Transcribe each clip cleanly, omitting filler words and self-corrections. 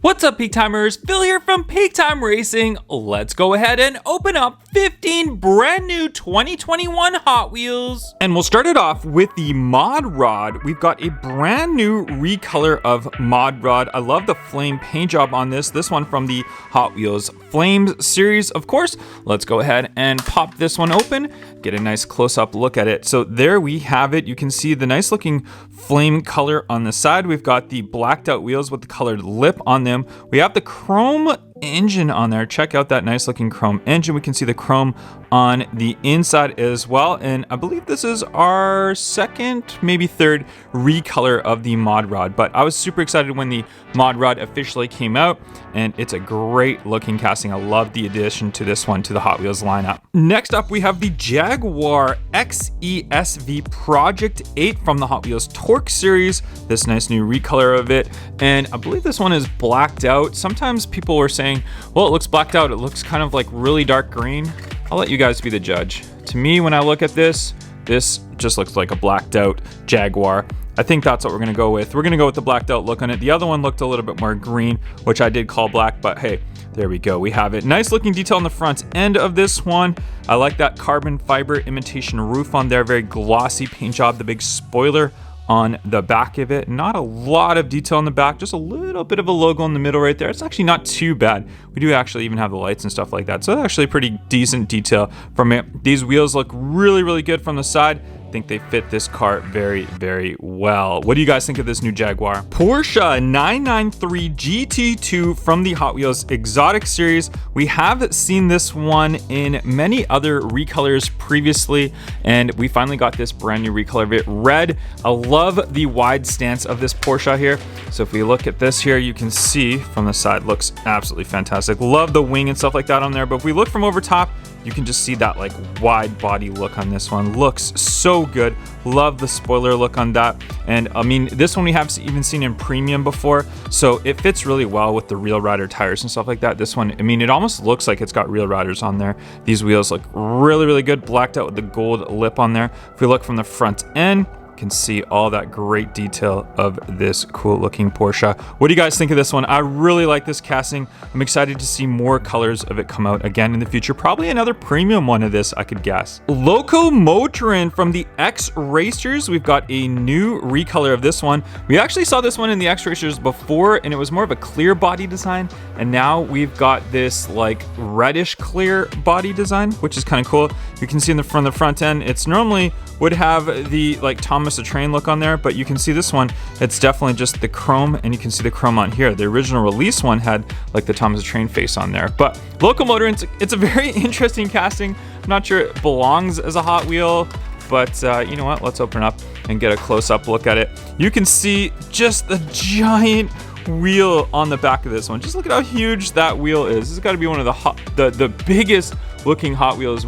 What's up, Peak Timers? Phil here from Peak Time Racing. Let's go ahead and open up 15 brand new 2021 Hot Wheels. And we'll start it off with the Mod Rod. We've got a brand new recolor of Mod Rod. I love the flame paint job on this. This one from the Hot Wheels Flames series, of course. Let's go ahead and pop this one open, get a nice close-up look at it. So there we have it. You can see the nice looking flame color on the side. We've got the blacked out wheels with the colored lip on them. We have the chrome engine on there. Check out that nice looking chrome engine. We can see the chrome on the inside as well. And I believe this is our second, maybe third recolor of the Mod Rod. But I was super excited when the Mod Rod officially came out, and it's a great looking casting. I love the addition to this one to the Hot Wheels lineup. Next up, we have the Jaguar XESV Project 8 from the Hot Wheels Torque series. This nice new recolor of it. And I believe this one is blacked out. Sometimes people were saying, well, it looks blacked out. It looks kind of like really dark green. I'll let you guys be the judge. To me, when I look at this just looks like a blacked out Jaguar. I think that's what we're gonna go with. We're gonna go with the blacked out look on it. The other one looked a little bit more green, which I did call black, but hey, there we go. We have it. Nice looking detail on the front end of this one. I like that carbon fiber imitation roof on there. Very glossy paint job. The big spoiler on the back of it. Not a lot of detail on the back, just a little bit of a logo in the middle right there. It's actually not too bad. We do actually even have the lights and stuff like that. So actually pretty decent detail from it. These wheels look really, really good from the side. I think they fit this car very, very well. What do you guys think of this new Jaguar? Porsche 993 GT2 from the Hot Wheels Exotic series. We have seen this one in many other recolors previously, and we finally got this brand new recolor of it, red. I love the wide stance of this Porsche here. So if we look at this here, you can see from the side, looks absolutely fantastic. Love the wing and stuff like that on there. But if we look from over top, you can just see that like wide body look on this one. Looks so good. Love the spoiler look on that. And I mean, this one we have even seen in premium before, so it fits really well with the Real Rider tires and stuff like that. This one, I mean, it almost looks like it's got Real Riders on there. These wheels look really, really good. Blacked out with the gold lip on there. If we look from the front end, can see all that great detail of this cool looking Porsche. What do you guys think of this one? I really like this casting. I'm excited to see more colors of it come out again in the future. Probably another premium one of this, I could guess. Loco motorin from the X Racers. We've got a new recolor of this one. We actually saw this one in the X Racers before, and it was more of a clear body design. And now we've got this like reddish clear body design, which is kind of cool. You can see in the front end, it's normally would have the like Thomas the Train look on there, but you can see this one, it's definitely just the chrome, and you can see the chrome on here. The original release one had like the Thomas the Train face on there. But Loco motorin, it's a very interesting casting. I'm not sure it belongs as a Hot Wheel, but you know what? Let's open it up and get a close-up look at it. You can see just the giant wheel on the back of this one. Just look at how huge that wheel is. This has got to be one of the biggest looking Hot Wheels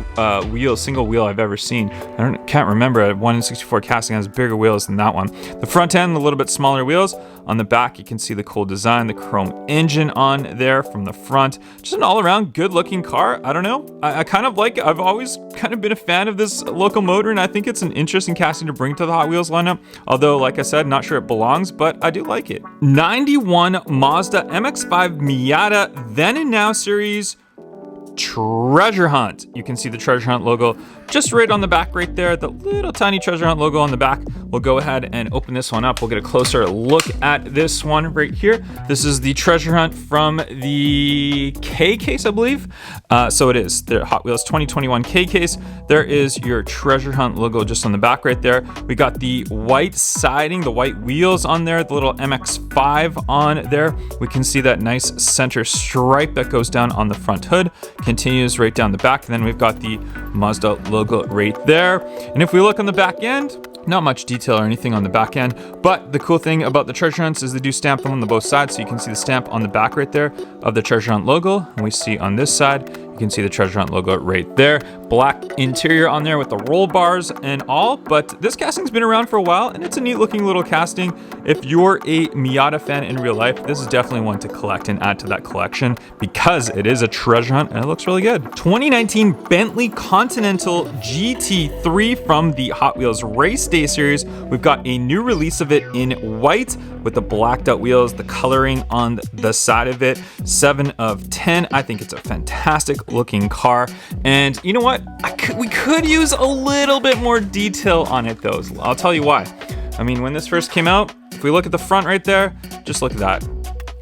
single wheel I've ever seen. Can't remember a 1 in 64 casting has bigger wheels than that one. The front end, a little bit smaller wheels. On the back, you can see the cool design, the chrome engine on there from the front. Just an all-around good looking car. I don't know. I kind of like it. I've always kind of been a fan of this Loco motorin. I think it's an interesting casting to bring to the Hot Wheels lineup. Although, like I said, not sure it belongs, but I do like it. 91 Mazda MX-5 Miata Then and Now series Treasure Hunt. You can see the Treasure Hunt logo just right on the back right there, the little tiny Treasure Hunt logo on the back. We'll go ahead and open this one up. We'll get a closer look at this one right here. This is the Treasure Hunt from the K case, I believe. So it is the Hot Wheels 2021 K case. There is your Treasure Hunt logo just on the back right there. We got the white siding, the white wheels on there, the little MX-5 on there. We can see that nice center stripe that goes down on the front hood, continues right down the back, and then we've got the Mazda logo right there. And if we look on the back end, not much detail or anything on the back end, but the cool thing about the Treasure Hunts is they do stamp them on the both sides, so you can see the stamp on the back right there of the Treasure Hunt logo, and we see on this side, you can see the Treasure Hunt logo right there. black interior on there with the roll bars and all, but this casting's been around for a while and it's a neat looking little casting. If you're a Miata fan in real life, this is definitely one to collect and add to that collection because it is a treasure hunt and it looks really good. 2019 Bentley Continental GT3 from the Hot Wheels Race Day series. We've got a new release of it in white with the blacked out wheels, the coloring on the side of it. 7 of 10. I think it's a fantastic looking car. And you know what? We could use a little bit more detail on it though. I'll tell you why. I mean, when this first came out, if we look at the front right there, just look at that.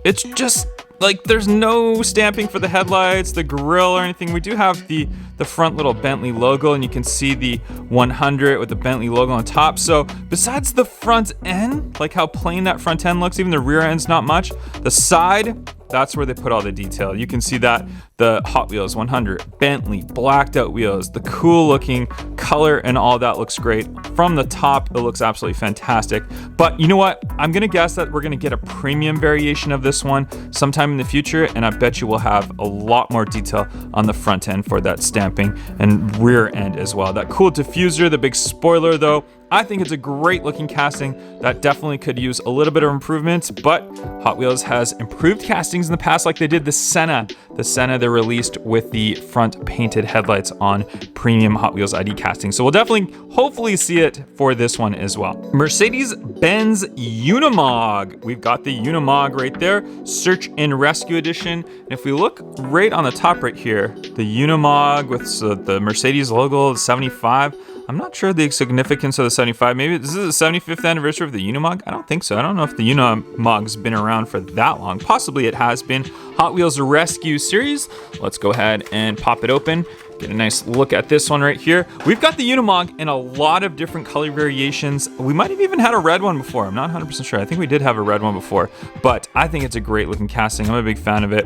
It's just like there's no stamping for the headlights, the grille or anything. We do have the front little Bentley logo, and you can see the 100 with the Bentley logo on top. So besides the front end, like how plain that front end looks, even the rear end's not much. The side, that's where they put all the detail. You can see that the Hot Wheels 100, Bentley, blacked out wheels, the cool looking color and all that looks great. From the top, it looks absolutely fantastic. But you know what? I'm gonna guess that we're gonna get a premium variation of this one sometime in the future, and I bet you we'll have a lot more detail on the front end for that stamping and rear end as well. That cool diffuser, the big spoiler though, I think it's a great looking casting that definitely could use a little bit of improvements, but Hot Wheels has improved castings in the past like they did the Senna. The Senna they released with the front painted headlights on premium Hot Wheels ID casting. So we'll definitely, hopefully see it for this one as well. Mercedes-benz Unimog. We've got the Unimog right there, Search and Rescue Edition. And if we look right on the top right here, the Unimog with the Mercedes logo, 75. I'm not sure the significance of the 75. Maybe this is the 75th anniversary of the Unimog. I don't think so. I don't know if the Unimog's been around for that long. Possibly it has been. Hot Wheels Rescue Series. Let's go ahead and pop it open. Get a nice look at this one right here. We've got the Unimog in a lot of different color variations. We might have even had a red one before. I'm not 100% sure. I think we did have a red one before, but I think it's a great looking casting. I'm a big fan of it.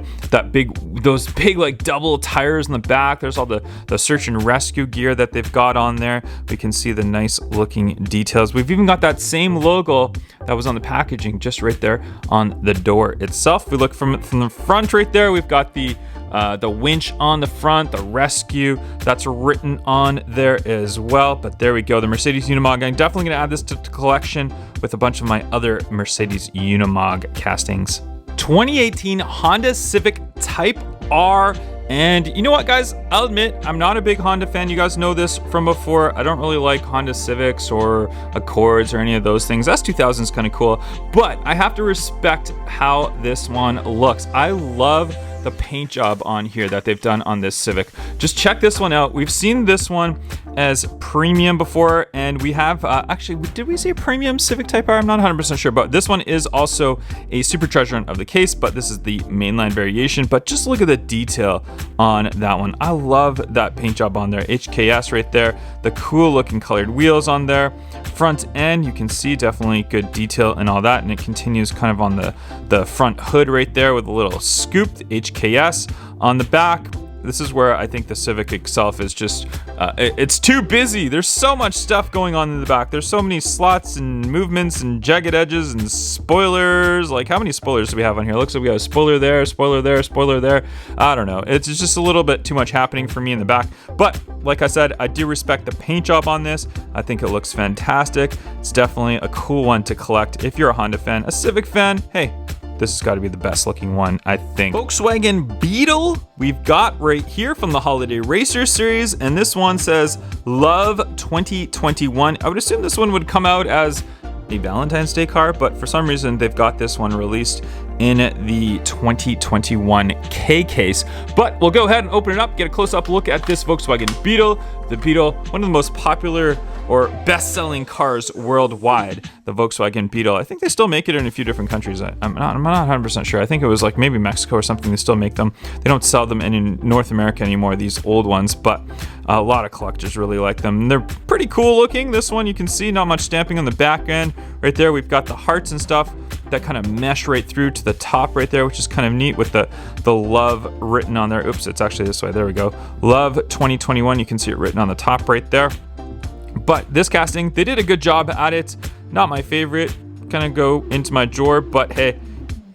Those big like double tires in the back. There's all the search and rescue gear that they've got on there. We can see the nice looking details. We've even got that same logo that was on the packaging just right there on the door itself. We look from the front right there. We've got the winch on the front, the rescue that's written on there as well. But there we go, the Mercedes Unimog. I'm definitely gonna add this to the collection with a bunch of my other Mercedes Unimog castings. 2018 Honda Civic Type R. And you know what, guys? I'll admit, I'm not a big Honda fan. You guys know this from before. I don't really like Honda Civics or Accords or any of those things. S2000 is kind of cool, but I have to respect how this one looks. I love the paint job on here that they've done on this Civic. Just check this one out. We've seen this one as premium before, and we have actually, did we say premium Civic Type R? I'm not 100% sure, but this one is also a super treasure hunt of the case, but this is the mainline variation. But just look at the detail on that one. I love that paint job on there. HKS right there, the cool looking colored wheels on there. Front end, you can see definitely good detail and all that, and it continues kind of on the front hood right there with a little scooped HKS on the back. This is where I think the Civic itself is just, it's too busy. There's so much stuff going on in the back. There's so many slots and movements and jagged edges and spoilers. Like, how many spoilers do we have on here? It looks like we have a spoiler there, spoiler there, spoiler there. I don't know. It's just a little bit too much happening for me in the back. But like I said, I do respect the paint job on this. I think it looks fantastic. It's definitely a cool one to collect. If you're a Honda fan, a Civic fan, hey, this has got to be the best looking one, I think. Volkswagen Beetle, we've got right here from the Holiday Racer series, and this one says Love 2021. I would assume this one would come out as a Valentine's Day car, but for some reason they've got this one released in the 2021 K case. But we'll go ahead and open it up, get a close-up look at this Volkswagen Beetle. The Beetle, one of the most popular or best-selling cars worldwide, the Volkswagen Beetle. I think they still make it in a few different countries. I'm not 100% sure. I think it was like maybe Mexico or something. They still make them. They don't sell them in North America anymore, these old ones, but a lot of collectors really like them. They're pretty cool looking. This one, you can see not much stamping on the back end. Right there, we've got the hearts and stuff that kind of mesh right through to the top right there, which is kind of neat with the love written on there. Oops, it's actually this way. There we go. Love 2021. You can see it written on the top right there. But this casting, they did a good job at it. Not my favorite. Kind of go into my drawer, but hey,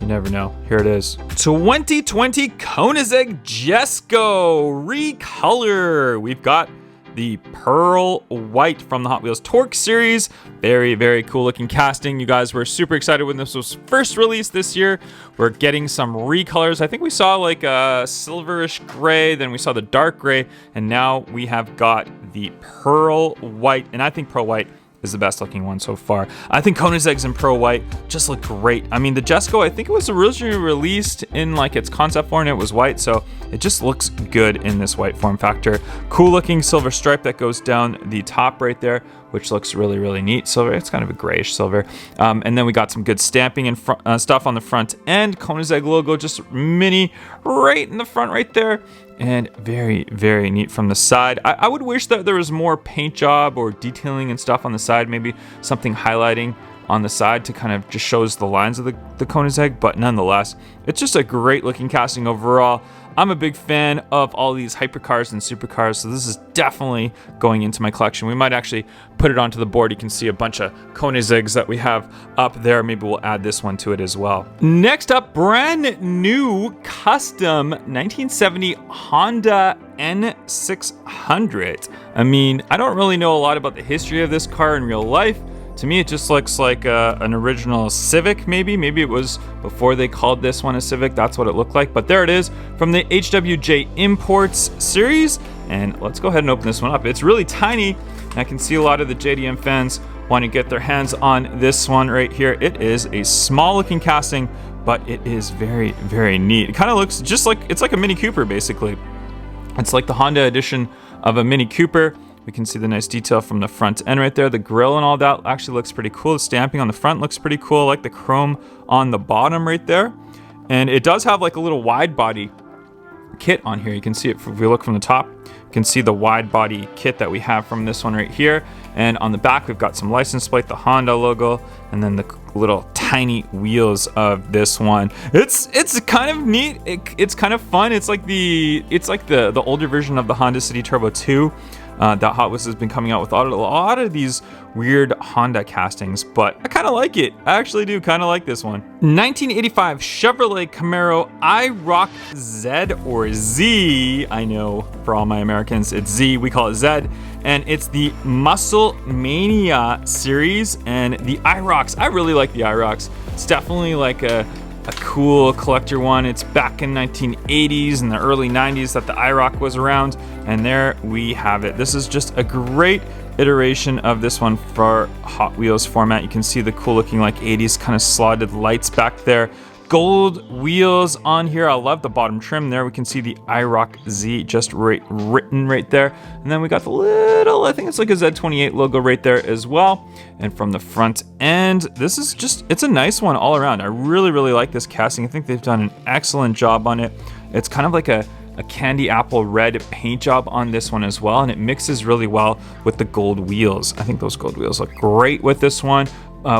You never know. Here it is. 2020 Koenigsegg Jesko recolor. We've got the pearl white from the Hot Wheels Torque series. Very, very cool looking casting. You guys were super excited when this was first released this year. We're getting some recolors. I think we saw like a silverish gray, then we saw the dark gray, and now we have got the pearl white. And I think pearl white is the best looking one so far. I think Koenigsegg's in pearl white just look great. I mean, the Jesko, I think it was originally released in like its concept form and it was white, so it just looks good in this white form factor. Cool looking silver stripe that goes down the top right there, which looks really, really neat. Silver, it's kind of a grayish silver. And then we got some good stamping and stuff on the front end. Koenigsegg logo, just mini right in the front right there. And very, very neat from the side. I would wish that there was more paint job or detailing and stuff on the side, maybe something highlighting on the side to kind of just shows the lines of the Koenigsegg, but nonetheless, it's just a great looking casting overall. I'm a big fan of all these hypercars and supercars, so this is definitely going into my collection. We might actually put it onto the board. You can see a bunch of Koenigseggs that we have up there. Maybe we'll add this one to it as well. Next up, brand new custom 1970 Honda N600. I mean, I don't really know a lot about the history of this car in real life. To me, it just looks like an original Civic, maybe. Maybe it was before they called this one a Civic. That's what it looked like. But there it is from the HWJ Imports series. And let's go ahead and open this one up. It's really tiny. And I can see a lot of the JDM fans want to get their hands on this one right here. It is a small looking casting, but it is very, very neat. It kind of looks just like, it's like a Mini Cooper, basically. It's like the Honda edition of a Mini Cooper. We can see the nice detail from the front end right there. The grille and all that actually looks pretty cool. The stamping on the front looks pretty cool. I like the chrome on the bottom right there. And it does have like a little wide body kit on here. You can see it if we look from the top. You can see the wide body kit that we have from this one right here. And on the back, we've got some license plate, the Honda logo, and then the little tiny wheels of this one. It's kind of neat. It's kind of fun. It's like the older version of the Honda City Turbo 2. That Hot Wheels has been coming out with a lot of these weird Honda castings, but I kind of like it. I actually do kind of like this one. 1985 Chevrolet Camaro iroc-z or Z. I know for all my Americans, it's Z. We call it Z. And it's the Muscle Mania series and the irocs. I really like the irocs. It's definitely like a cool collector one. It's back in 1980s and the early 90s that the iroc was around, and there we have it. This is just a great iteration of this one for Hot Wheels format. You can see the cool looking like 80s kind of slotted lights back there. Gold wheels on here. I love the bottom trim there. We can see the iroc-z just written right there. And then we got the little, I think it's like a Z28 logo right there as well. And from the front end, this is just, it's a nice one all around. I really, really like this casting. I think they've done an excellent job on it. It's kind of like a candy apple red paint job on this one as well. And it mixes really well with the gold wheels. I think those gold wheels look great with this one.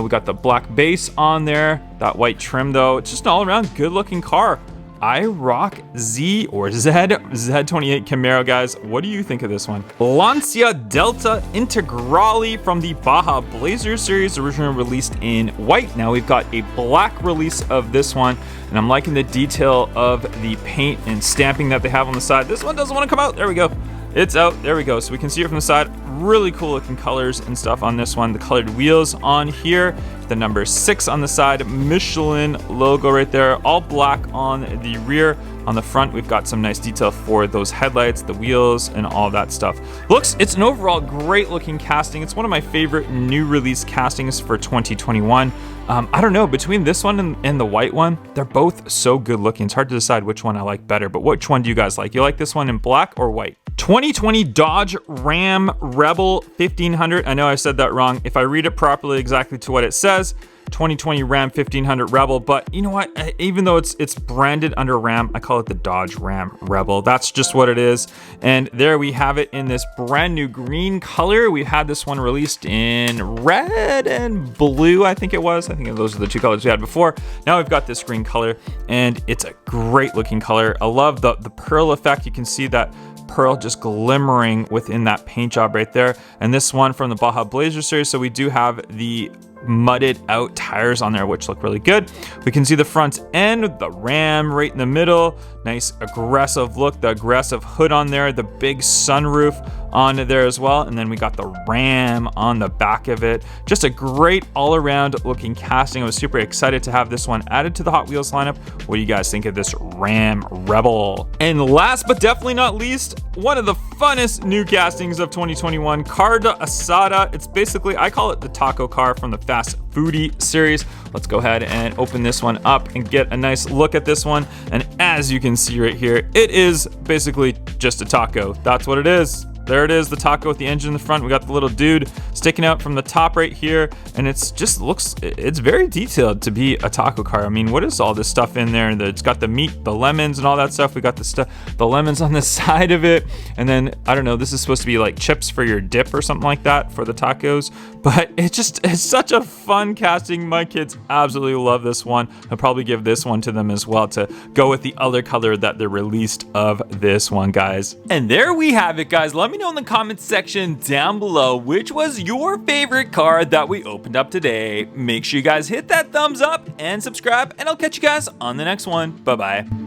We got the black base on there, that white trim though. It's just an all-around good-looking car. iroc-z or Z28 Camaro, guys. What do you think of this one? Lancia Delta Integrale from the Baja Blazer series, originally released in white. Now we've got a black release of this one, and I'm liking the detail of the paint and stamping that they have on the side. This one doesn't want to come out. There we go. It's out. There we go. So we can see it from the side. Really cool looking colors and stuff on this one. The colored wheels on here. The number 6 on the side. Michelin logo right there. All black on the rear. On the front, we've got some nice detail for those headlights, the wheels, and all that stuff. It's an overall great looking casting. It's one of my favorite new release castings for 2021. I don't know, between this one and the white one, they're both so good looking. It's hard to decide which one I like better, but which one do you guys like? You like this one in black or white? 2020 Dodge Ram Rebel 1500. I know I said that wrong. If I read it properly exactly to what it says, 2020 Ram 1500 Rebel, but you know what? Even though it's branded under Ram, I call it the Dodge Ram Rebel. That's just what it is. And there we have it in this brand new green color. We had this one released in red and blue, I think it was. I think those are the two colors we had before. Now we've got this green color, and it's a great looking color. I love the pearl effect. You can see that pearl just glimmering within that paint job right there. And this one from the Baja Blazer series, so we do have the mudded out tires on there, which look really good. We can see the front end with the Ram right in the middle. Nice aggressive look, the aggressive hood on there, the big sunroof on there as well. And then we got the Ram on the back of it. Just a great all around looking casting. I was super excited to have this one added to the Hot Wheels lineup. What do you guys think of this Ram Rebel? And last but definitely not least, one of the funnest new castings of 2021, Car-de-asada. It's basically, I call it the taco car from the Fast Foodie series. Let's go ahead and open this one up and get a nice look at this one. And as you can see right here, it is basically just a taco. That's what it is. There it is, the taco with the engine in the front. We got the little dude sticking out from the top right here, and it's very detailed to be a taco car. I mean, what is all this stuff in there? It's got the meat, the lemons, and all that stuff. We got the lemons on the side of it, and then I don't know. This is supposed to be like chips for your dip or something like that for the tacos. But it's such a fun casting. My kids absolutely love this one. I'll probably give this one to them as well to go with the other color that they released of this one, guys. And there we have it, guys. Let me know in the comments section down below which was your favorite car that we opened up today. Make sure you guys hit that thumbs up and subscribe, and I'll catch you guys on the next one. Bye bye.